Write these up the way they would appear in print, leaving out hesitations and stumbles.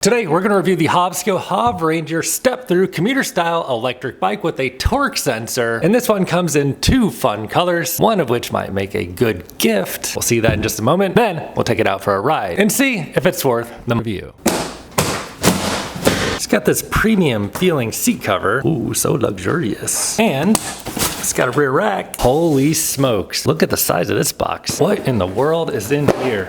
Today we're going to review the Hovsco HovRanger step-through commuter-style electric bike with a torque sensor. And this one comes in two fun colors, one of which might make a good gift. We'll see that in just a moment. Then we'll take it out for a ride and see if it's worth the review. It's got this premium feeling seat cover. Ooh, so luxurious. And it's got a rear rack. Holy smokes, look at the size of this box. What in the world is in here?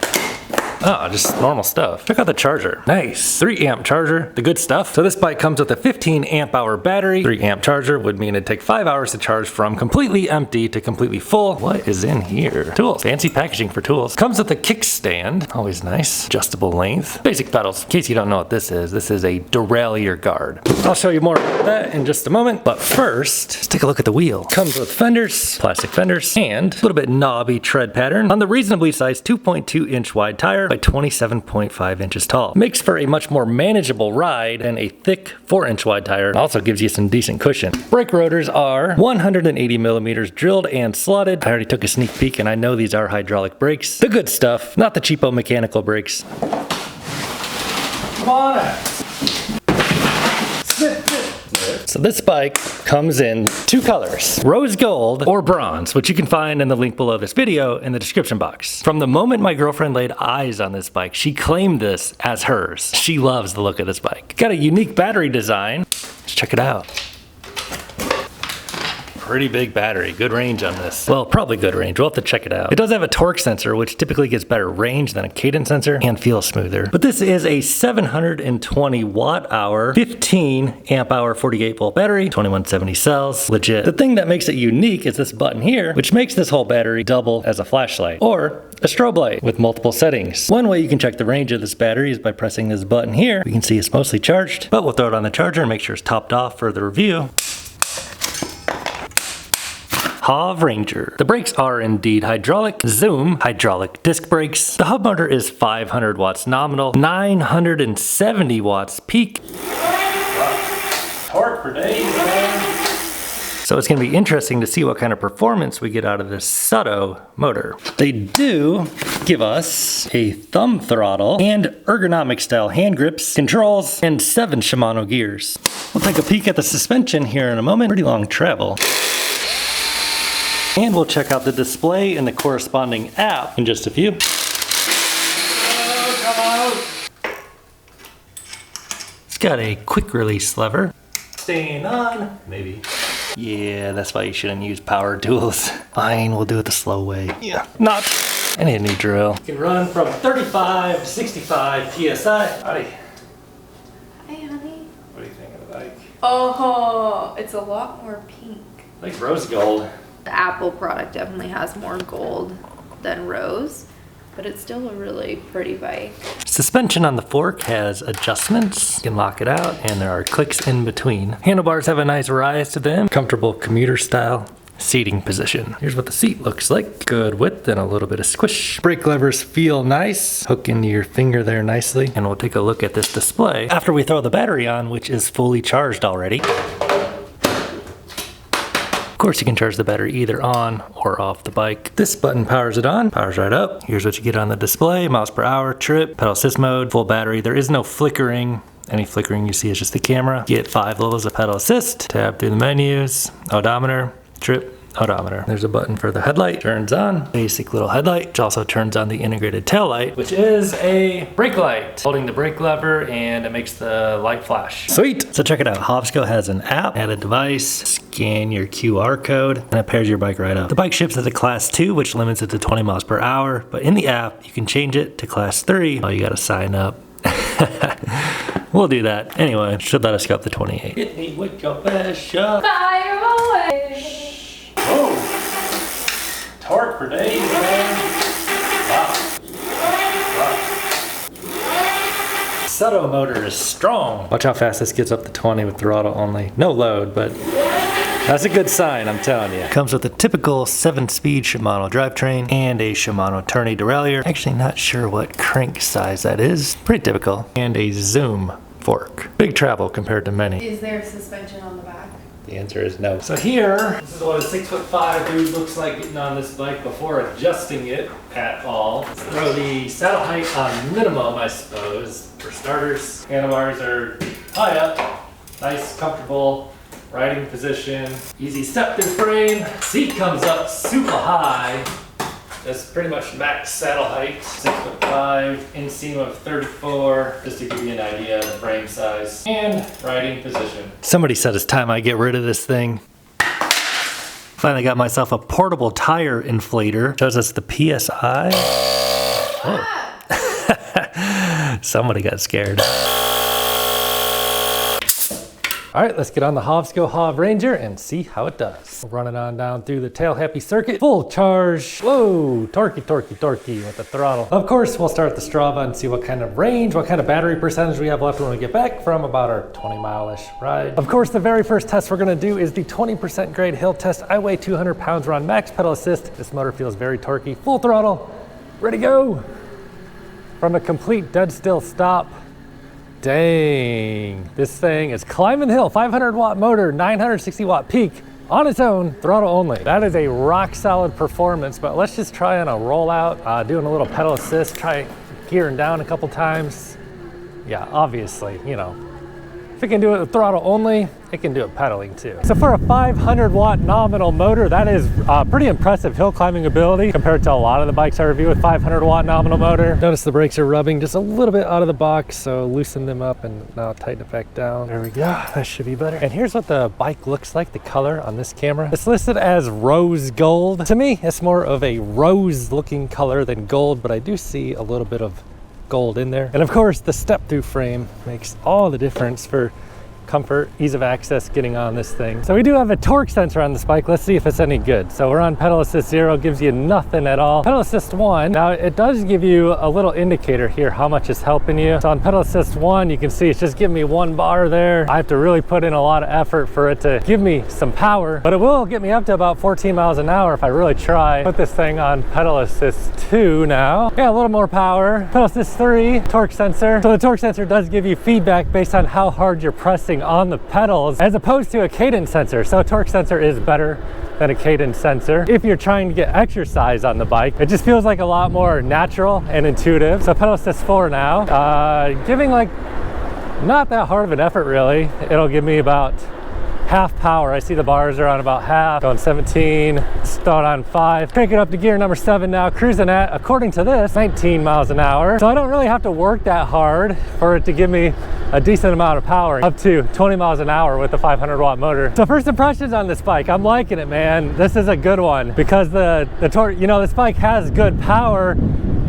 Oh, just normal stuff. Check out the charger. Nice. 3 amp charger, the good stuff. So this bike comes with a 15 amp hour battery. 3 amp charger would mean it'd take 5 hours to charge from completely empty to completely full. What is in here? Tools. Fancy packaging for tools. Comes with a kickstand. Always nice. Adjustable length. Basic pedals. In case you don't know what this is a derailleur guard. I'll show you more about that in just a moment. But first, let's take a look at the wheel. Comes with fenders, plastic fenders, and a little bit knobby tread pattern on the reasonably sized 2.2 inch wide tire by 27.5 inches tall. Makes for a much more manageable ride than a thick 4-inch wide tire. It also gives you some decent cushion. Brake rotors are 180 millimeters drilled and slotted. I already took a sneak peek and I know these are hydraulic brakes. The good stuff, not the cheapo mechanical brakes. Come on out. So this bike comes in two colors, rose gold or bronze, which you can find in the link below this video in the description box. From the moment my girlfriend laid eyes on this bike, she claimed this as hers. She loves the look of this bike. Got a unique battery design. Let's check it out. Pretty big battery, good range on this. Well, probably good range, we'll have to check it out. It does have a torque sensor, which typically gets better range than a cadence sensor and feels smoother. But this is a 720 watt hour, 15 amp hour, 48 volt battery, 2170 cells, legit. The thing that makes it unique is this button here, which makes this whole battery double as a flashlight or a strobe light with multiple settings. One way you can check the range of this battery is by pressing this button here. We can see it's mostly charged, but we'll throw it on the charger and make sure it's topped off for the review. HovRanger. The brakes are indeed hydraulic. Zoom, hydraulic disc brakes. The hub motor is 500 watts nominal, 970 watts peak. Torque per day, man. So it's going to be interesting to see what kind of performance we get out of this Sutto motor. They do give us a thumb throttle and ergonomic style hand grips, controls, and 7 Shimano gears. We'll take a peek at the suspension here in a moment. Pretty long travel. And we'll check out the display and the corresponding app in just a few. Oh, come on. It's got a quick release lever. Staying on, maybe. Yeah, that's why you shouldn't use power tools. Fine, we'll do it the slow way. Yeah, not. I need a new drill. You can run from 35 to 65 PSI. Howdy. Hey, honey. What do you think of the bike? Oh, it's a lot more pink. Like rose gold. The Apple product definitely has more gold than rose, but it's still a really pretty bike. Suspension on the fork has adjustments. You can lock it out and there are clicks in between. Handlebars have a nice rise to them. Comfortable commuter style seating position. Here's what the seat looks like. Good width and a little bit of squish. Brake levers feel nice. Hook into your finger there nicely. And we'll take a look at this display after we throw the battery on, which is fully charged already. Of course, you can charge the battery either on or off the bike. This button powers it on, powers right up. Here's what you get on the display: miles per hour, trip, pedal assist mode, full battery. There is no flickering. Any flickering you see is just the camera. You get 5 levels of pedal assist. Tab through the menus, odometer, trip, odometer. There's a button for the headlight, turns on. Basic little headlight, which also turns on the integrated tail light, which is a brake light. Holding the brake lever and it makes the light flash. Sweet! So check it out. Hovsco has an app, add a device, scan your QR code, and it pairs your bike right up. The bike ships as a class 2, which limits it to 20 miles per hour, but in the app, you can change it to class 3. Oh, you gotta sign up. We'll do that. Anyway, should let us go up to 28. Hit me with your best shot. Fire away! Oh! Torque for days, man. Wow. Sutto motor is strong. Watch how fast this gets up to 20 with throttle only. No load, but that's a good sign, I'm telling you. Comes with a typical 7-speed Shimano drivetrain and a Shimano tourney derailleur. Actually not sure what crank size that is. Pretty typical. And a Zoom fork. Big travel compared to many. Is there suspension on the back? The answer is no. So here, this is what a 6'5" dude looks like getting on this bike before adjusting it at all. Let's throw the saddle height on minimum, I suppose. For starters, handlebars are high up, nice, comfortable riding position, easy step through frame. Seat comes up super high. That's pretty much max saddle height, 6'5", inseam of 34, just to give you an idea of the frame size, and riding position. Somebody said it's time I get rid of this thing. Finally got myself a portable tire inflator. Shows us the PSI. Oh. Somebody got scared. All right, let's get on the Hovsco HovRanger and see how it does. Running on down through the tail happy circuit, full charge. Whoa, torquey, torquey, torquey with the throttle. Of course, we'll start the Strava and see what kind of range, what kind of battery percentage we have left when we get back from about our 20-mile-ish ride. Of course, the very first test we're gonna do is the 20% grade hill test. I weigh 200 pounds, we're on max pedal assist. This motor feels very torquey. Full throttle, ready to go. From a complete dead still stop. Dang, this thing is climbing the hill, 500 watt motor, 960 watt peak on its own, throttle only. That is a rock solid performance, but let's just try on a rollout, doing a little pedal assist, try gearing down a couple times. Yeah, obviously, you know, if it can do it with throttle only, it can do it pedaling too. So for a 500 watt nominal motor, that is pretty impressive hill climbing ability compared to a lot of the bikes I review with 500 watt nominal motor. Notice the brakes are rubbing just a little bit out of the box, so loosen them up and now tighten it back down. There we go, that should be better. And here's what the bike looks like, the color on this camera. It's listed as rose gold. To me, it's more of a rose looking color than gold, but I do see a little bit of gold in there. And of course, the step through frame makes all the difference for comfort, ease of access getting on this thing. So we do have a torque sensor on this bike. Let's see if it's any good. So we're on pedal assist 0, gives you nothing at all. Pedal assist 1, now it does give you a little indicator here how much it's helping you. So on pedal assist 1, you can see it's just giving me 1 bar there. I have to really put in a lot of effort for it to give me some power, but it will get me up to about 14 miles an hour if I really try. Put this thing on pedal assist 2 now. Yeah, a little more power. Pedal assist 3, torque sensor. So the torque sensor does give you feedback based on how hard you're pressing on the pedals as opposed to a cadence sensor. So a torque sensor is better than a cadence sensor. If you're trying to get exercise on the bike, it just feels like a lot more natural and intuitive. So pedal assist 4 now, giving like not that hard of an effort really. It'll give me about half power. I see the bars are on about half, going 17, start on 5. Crank it up to gear number 7 now, cruising at, according to this, 19 miles an hour. So I don't really have to work that hard for it to give me a decent amount of power, up to 20 miles an hour with the 500 watt motor. So first impressions on this bike, I'm liking it, man. This is a good one because the torque, you know, this bike has good power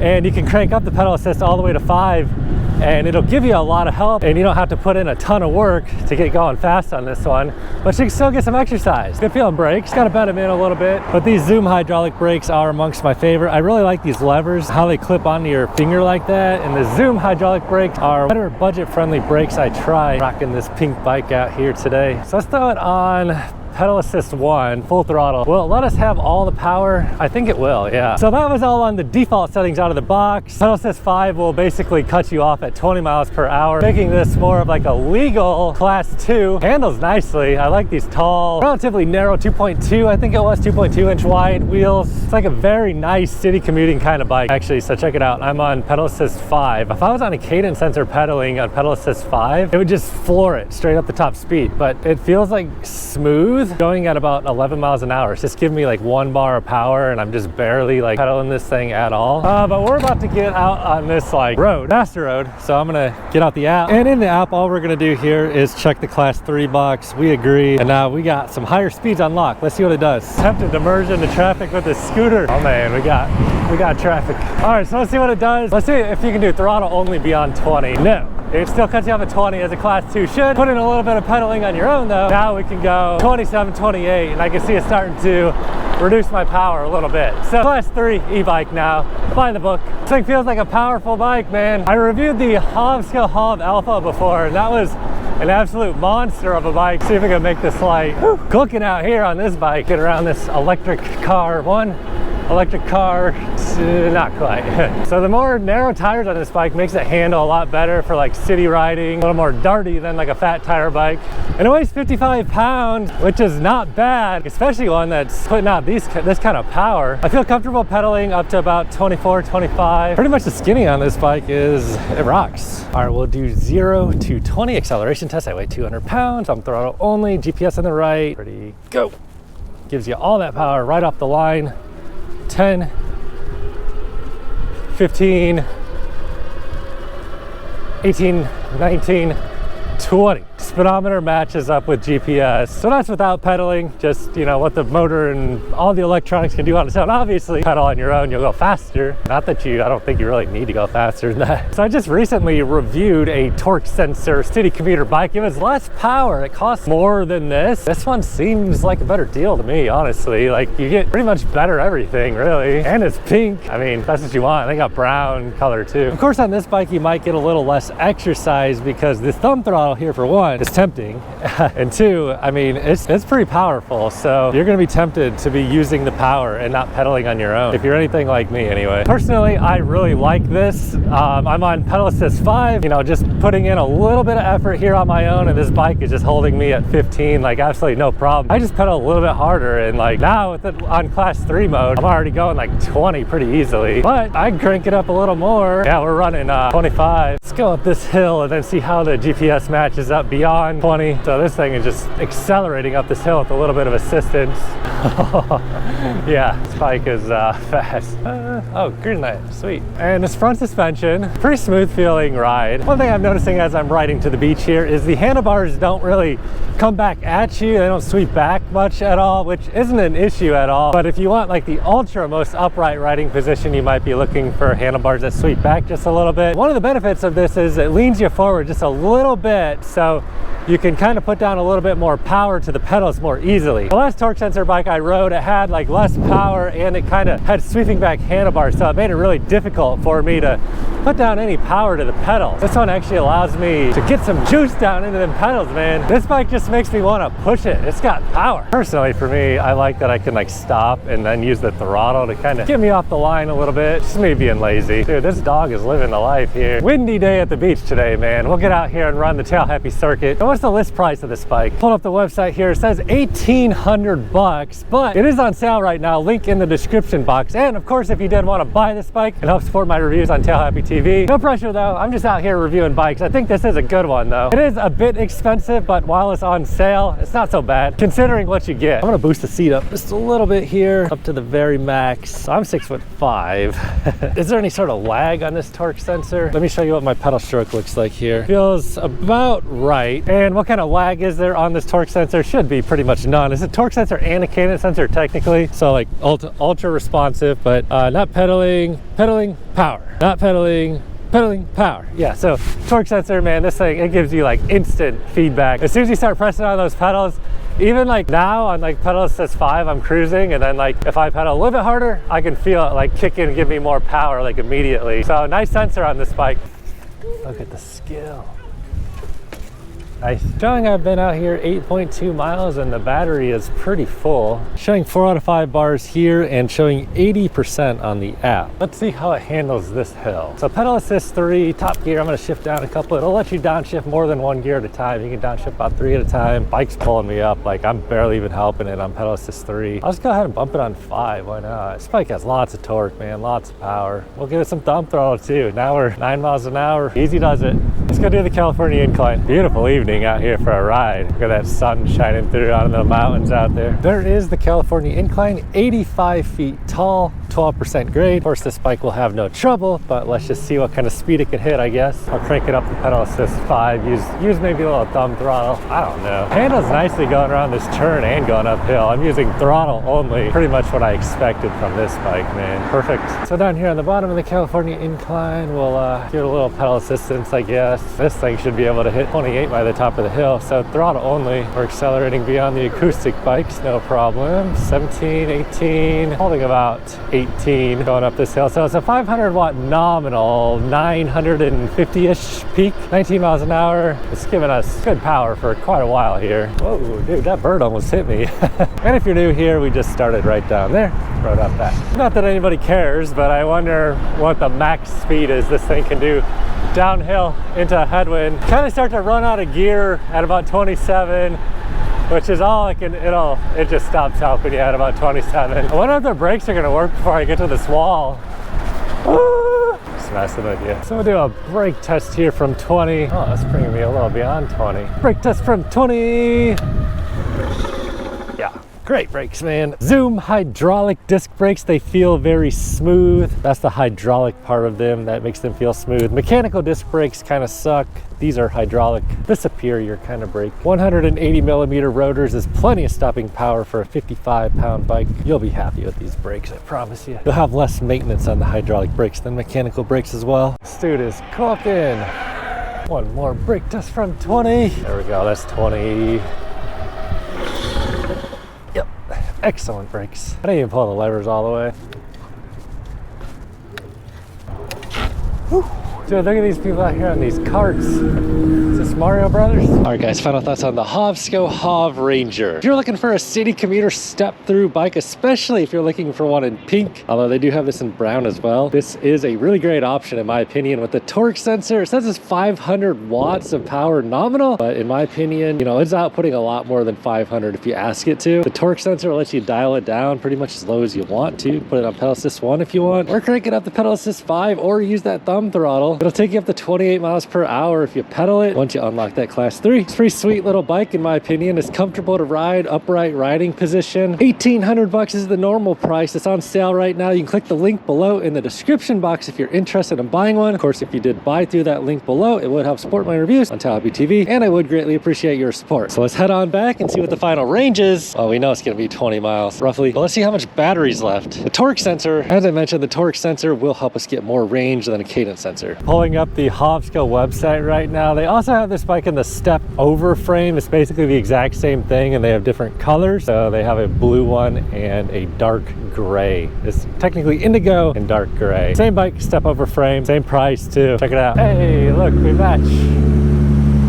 and you can crank up the pedal assist all the way to 5 and it'll give you a lot of help and you don't have to put in a ton of work to get going fast on this one, but you can still get some exercise. Good feeling brakes, gotta bend them in a little bit, but these Zoom hydraulic brakes are amongst my favorite. I really like these levers, how they clip onto your finger like that, and the Zoom hydraulic brakes are better budget-friendly brakes. I try rocking this pink bike out here today. So let's throw it on pedal assist 1, full throttle. Will it let us have all the power? I think it will, yeah. So that was all on the default settings out of the box. Pedal assist 5 will basically cut you off at 20 miles per hour, making this more of like a legal class 2. Handles nicely. I like these tall, relatively narrow 2.2, I think it was 2.2 inch wide wheels. It's like a very nice city commuting kind of bike actually, so check it out. I'm on pedal assist 5. If I was on a cadence sensor pedaling on pedal assist 5, it would just floor it straight up the top speed, but it feels like smooth going at about 11 miles an hour. It's just giving me like 1 bar of power and I'm just barely like pedaling this thing at all. But we're about to get out on this like road, master road. So I'm gonna get out the app, and in the app, all we're gonna do here is check the class 3 box. We agree, and now we got some higher speeds unlocked. Let's see what it does. Tempted to merge into traffic with this scooter. Oh man, we got traffic. All right, so let's see what it does. Let's see if you can do throttle only beyond 20. No. It still cuts you off at 20 as a class 2 should. Put in a little bit of pedaling on your own though. Now we can go 27, 28, and I can see it starting to reduce my power a little bit. So class 3 e-bike now, by the book. This thing feels like a powerful bike, man. I reviewed the Hovsco Hov Alpha before, and that was an absolute monster of a bike. See if we can make this like cooking out here on this bike. Get around this electric car. 1, electric car, not quite. So the more narrow tires on this bike makes it handle a lot better for like city riding, a little more darty than like a fat tire bike. And it weighs 55 pounds, which is not bad, especially one that's putting out this kind of power. I feel comfortable pedaling up to about 24, 25. Pretty much the skinny on this bike is, it rocks. All right, we'll do 0 to 20 acceleration test. I weigh 200 pounds, I'm throttle only, GPS on the right. Ready, go. Gives you all that power right off the line. 10, 15, 18, 19, 20. Speedometer matches up with GPS. So that's without pedaling, just, you know, what the motor and all the electronics can do on its own. Obviously, pedal on your own, you'll go faster. Not that I don't think you really need to go faster than that. So I just recently reviewed a torque sensor city commuter bike. It was less power, it costs more than this. This one seems like a better deal to me, honestly. Like, you get pretty much better everything, really. And it's pink. I mean, that's what you want. They got brown color too. Of course, on this bike, you might get a little less exercise because this thumb throttle here, for one, is tempting. And two, I mean, it's pretty powerful. So you're gonna be tempted to be using the power and not pedaling on your own, if you're anything like me anyway. Personally, I really like this. I'm on pedal assist 5, you know, just putting in a little bit of effort here on my own, and this bike is just holding me at 15, like absolutely no problem. I just pedal a little bit harder, and like now with it on class 3 mode, I'm already going like 20 pretty easily, but I can crank it up a little more. Yeah, we're running 25. Let's go up this hill and then see how the GPS matches up beyond 20. So this thing is just accelerating up this hill with a little bit of assistance. Yeah, this bike is fast. Oh, green light, sweet. And this front suspension, pretty smooth feeling ride. One thing I'm noticing as I'm riding to the beach here is the handlebars don't really come back at you. They don't sweep back much at all, which isn't an issue at all. But if you want like the ultra most upright riding position, you might be looking for handlebars that sweep back just a little bit. One of the benefits of this is it leans you forward just a little bit, so you can kind of put down a little bit more power to the pedals more easily. The last torque sensor bike I rode, it had like less power and it kind of had sweeping back handlebars, so it made it really difficult for me to put down any power to the pedals. This one actually allows me to get some juice down into them pedals, man. This bike just makes me want to push it. It's got power. Personally, for me, I like that I can like stop and then use the throttle to kind of get me off the line a little bit. Just me being lazy. Dude, this dog is living the life here. Windy day at the beach today, man. We'll get out here and run the tail happy circuit. And what's the list price of this bike? Pulled up the website here. It says $1,800, but it is on sale right now. Link in the description box. And of course, if you did want to buy this bike and help support my reviews on Tail Happy TV, no pressure though. I'm just out here reviewing bikes. I think this is a good one though. It is a bit expensive, but while it's on sale, it's not so bad considering what you get. I'm gonna boost the seat up just a little bit here, up to the very max. I'm 6'5". Is there any sort of lag on this torque sensor? Let me show you what my pedal stroke looks like here. Feels about right. And what kind of lag is there on this torque sensor? Should be pretty much none. It's a torque sensor and a cadence sensor technically, so like ultra responsive, but not pedaling, power, not pedaling, power. Yeah, so torque sensor, man, this thing, it gives you like instant feedback. As soon as you start pressing on those pedals, even like now on like pedal assist 5, I'm cruising, and then like if I pedal a little bit harder, I can feel it like kick in and give me more power like immediately. So nice sensor on this bike. Look at the skill. Nice. Showing I've been out here 8.2 miles and the battery is pretty full. Showing 4 out of 5 bars here and showing 80% on the app. Let's see how it handles this hill. So pedal assist 3, top gear, I'm gonna shift down a couple. It'll let you downshift more than 1 gear at a time. You can downshift about 3 at a time. Bike's pulling me up, like I'm barely even helping it on pedal assist 3. I'll just go ahead and bump it on 5, why not? This bike has lots of torque, man, lots of power. We'll give it some thumb throttle too. Now we're 9 miles an hour, easy does it. Let's go do the California incline. Beautiful evening out here for a ride. Look at that sun shining through on the mountains out there. There is the California incline, 85 feet tall, 12% grade. Of course, this bike will have no trouble, but let's just see what kind of speed it can hit, I guess. I'll crank it up to pedal assist 5, use maybe a little thumb throttle. I don't know. Handles nicely going around this turn and going uphill. I'm using throttle only. Pretty much what I expected from this bike, man. Perfect. So down here on the bottom of the California incline, we'll give it a little pedal assistance, I guess. This thing should be able to hit 28 by the top of the hill, so throttle only. We're accelerating beyond the acoustic bikes, no problem. 17, 18, holding about 8 118 going up this hill. So it's a 500 watt nominal, 950-ish peak, 19 miles an hour. It's giving us good power for quite a while here. Whoa, dude, that bird almost hit me. And if you're new here, we just started right down there, right up that. Not that anybody cares, but I wonder what the max speed is this thing can do downhill into a headwind. Kind of start to run out of gear at about 27, which is all it can, it just stops helping you at about 27. I wonder if the brakes are gonna work before I get to this wall. Just messing with you. So we'll do a brake test here from 20. Oh, that's bringing me a little beyond 20. Brake test from 20. Yeah. Great brakes, man. Zoom hydraulic disc brakes, they feel very smooth. That's the hydraulic part of them that makes them feel smooth. Mechanical disc brakes kind of suck. These are hydraulic, the superior kind of brake. 180 millimeter rotors is plenty of stopping power for a 55-pound bike. You'll be happy with these brakes, I promise you. You'll have less maintenance on the hydraulic brakes than mechanical brakes as well. This dude is cooking. One more brake test from 20. There we go, that's 20. Yep, excellent brakes. I didn't even pull the levers all the way. Whew. Dude, look at these people out here on these carts. Is this Mario Brothers? All right, guys, final thoughts on the Hovsco HovRanger. If you're looking for a city commuter step-through bike, especially if you're looking for one in pink, although they do have this in brown as well, this is a really great option in my opinion with the torque sensor. It says it's 500 watts of power nominal, but in my opinion, it's outputting a lot more than 500 if you ask it to. The torque sensor will let you dial it down pretty much as low as you want to. Put it on pedal assist 1 if you want, or crank it up to pedal assist 5, or use that thumb throttle. It'll take you up to 28 miles per hour if you pedal it once you unlock that class 3. It's a pretty sweet little bike in my opinion. It's comfortable to ride, upright riding position. 1,800 bucks is the normal price. It's on sale right now. You can click the link below in the description box if you're interested in buying one. Of course, if you did buy through that link below, it would help support my reviews on Untitled TV, and I would greatly appreciate your support. So let's head on back and see what the final range is. Oh, we know it's gonna be 20 miles roughly, but let's see how much battery's left. The torque sensor, as I mentioned, the torque sensor will help us get more range than a cadence sensor. Pulling up the Hovsco website right now. They also have this bike in the step over frame. It's basically the exact same thing, and they have different colors. So they have a blue one and a dark gray. It's technically indigo and dark gray. Same bike, step over frame, same price too. Check it out. Hey, look, we match.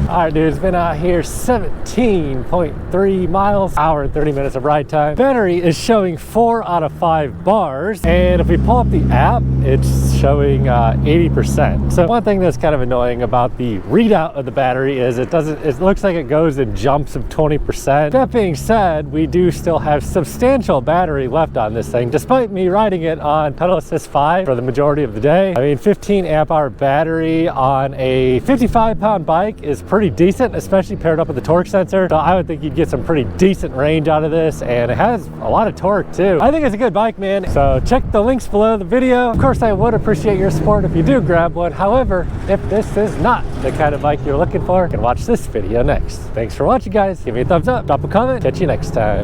All right, dude, it's been out here 17.3 miles, hour and 30 minutes of ride time. Battery is showing 4 out of 5 bars. And if we pull up the app, it's showing 80%. So one thing that's kind of annoying about the readout of the battery is it looks like it goes in jumps of 20%. That being said, we do still have substantial battery left on this thing, despite me riding it on pedal assist 5 for the majority of the day. I mean, 15 amp hour battery on a 55-pound bike is pretty decent, especially paired up with the torque sensor. So I would think you'd get some pretty decent range out of this, and it has a lot of torque too. I think it's a good bike, man. So check the links below the video. Of course, I would appreciate your support if you do grab one. However, if this is not the kind of bike you're looking for, you can watch this video next. Thanks for watching, guys. Give me a thumbs up, drop a comment, catch you next time.